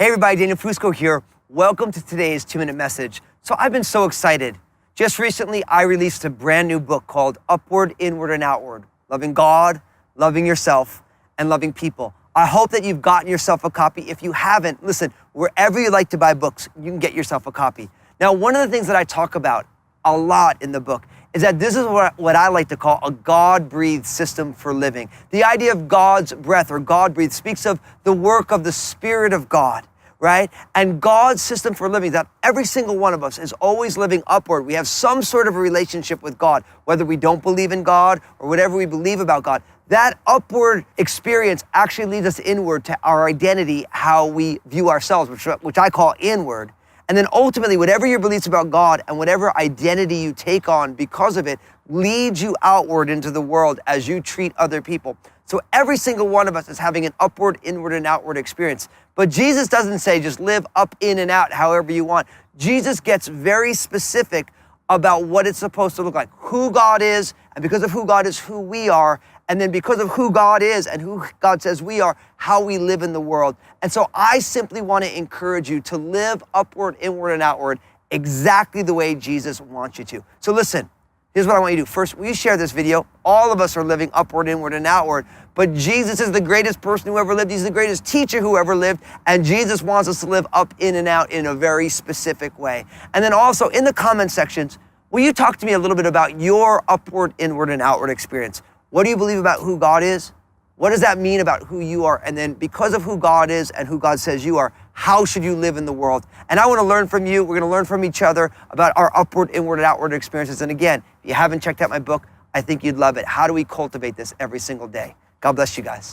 Hey everybody, Daniel Fusco here. Welcome to today's 2-minute message. So I've been so excited. Just recently, I released a brand new book called Upward, Inward, and Outward. Loving God, loving yourself, and loving people. I hope that you've gotten yourself a copy. If you haven't, listen, wherever you like to buy books, you can get yourself a copy. Now, one of the things that I talk about a lot in the book is that this is what I like to call a God-breathed system for living. The idea of God's breath or God-breathed speaks of the work of the Spirit of God, right? And God's system for living, that every single one of us is always living upward. We have some sort of a relationship with God, whether we don't believe in God or whatever we believe about God. That upward experience actually leads us inward to our identity, how we view ourselves, which I call inward. And then ultimately, whatever your beliefs about God and whatever identity you take on because of it leads you outward into the world as you treat other people. So every single one of us is having an upward, inward, and outward experience. But Jesus doesn't say just live up, in, and out however you want. Jesus gets very specific about what it's supposed to look like, who God is, and because of who God is, who we are, and then because of who God is and who God says we are, how we live in the world. And so I simply want to encourage you to live upward, inward, and outward exactly the way Jesus wants you to. So listen, here's what I want you to do. First, will you share this video? All of us are living upward, inward, and outward, but Jesus is the greatest person who ever lived. He's the greatest teacher who ever lived, and Jesus wants us to live up, in, and out in a very specific way. And then also in the comment sections, will you talk to me a little bit about your upward, inward, and outward experience? What do you believe about who God is? What does that mean about who you are? And then because of who God is and who God says you are, how should you live in the world? And I want to learn from you. We're going to learn from each other about our upward, inward, and outward experiences. And again, if you haven't checked out my book, I think you'd love it. How do we cultivate this every single day? God bless you guys.